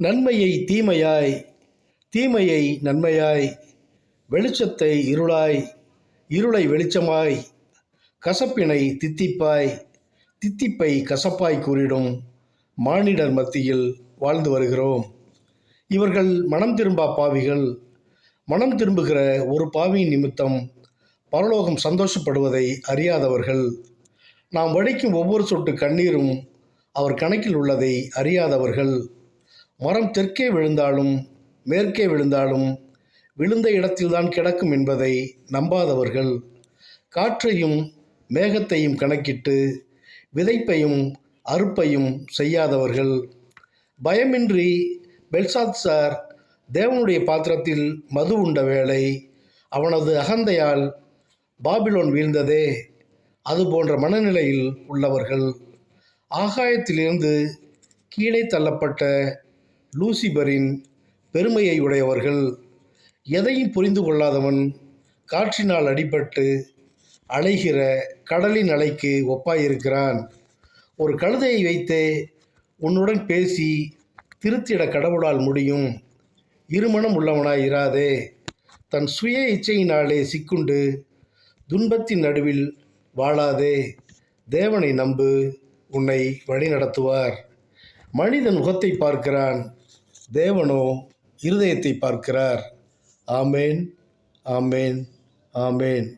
நன்மையை தீமையாய், தீமையை நன்மையாய், வெளிச்சத்தை இருளாய், இருளை வெளிச்சமாய், கசப்பினை தித்திப்பாய், தித்திப்பை கசப்பாய் கூறிடும் மானிடர் மத்தியில் வாழ்ந்து வருகிறோம். இவர்கள் மனம் திரும்பா பாவிகள். மனம் திரும்புகிற ஒரு பாவியின் நிமித்தம் பரலோகம் சந்தோஷப்படுவதை அறியாதவர்கள். நாம் வடிக்கும் ஒவ்வொரு சொட்டு கண்ணீரும் அவர் கணக்கில் உள்ளதை அறியாதவர்கள். மரம் தெற்கே விழுந்தாலும் மேற்கே விழுந்தாலும் விழுந்த இடத்தில்தான் கிடக்கும் என்பதை நம்பாதவர்கள். காற்றையும் மேகத்தையும் கணக்கிட்டு விதைப்பையும் அறுப்பையும் செய்யாதவர்கள். பயமின்றி பெல்சாத்சார் தேவனுடைய பாத்திரத்தில் மது உண்ட வேளை அவனது அகந்தையால் பாபிலோன் வீழ்ந்ததே, அது போன்ற மனநிலையில் உள்ளவர்கள். ஆகாயத்திலிருந்து கீழே தள்ளப்பட்ட லூசிபரின் பெருமையை உடையவர்கள். எதையும் புரிந்து கொள்ளாதவன் காற்றினால் அடிபட்டு அலைகிற கடலின் அலைக்கு ஒப்பாயிருக்கிறான். ஒரு கழுதையை வைத்தே உன்னுடன் பேசி திருத்திட கடவுளால் முடியும். இருமனம் உள்ளவனாய் இராதே. தன் சுய இச்சையினாலே சிக்குண்டு துன்பத்தின் நடுவில் வாழாதே. தேவனை நம்பு, உன்னை வழிநடத்துவார். மனிதன் முகத்தை பார்க்கிறான், தேவனோ இருதயத்தை பார்க்கிறார். ஆமேன், ஆமேன், ஆமேன்.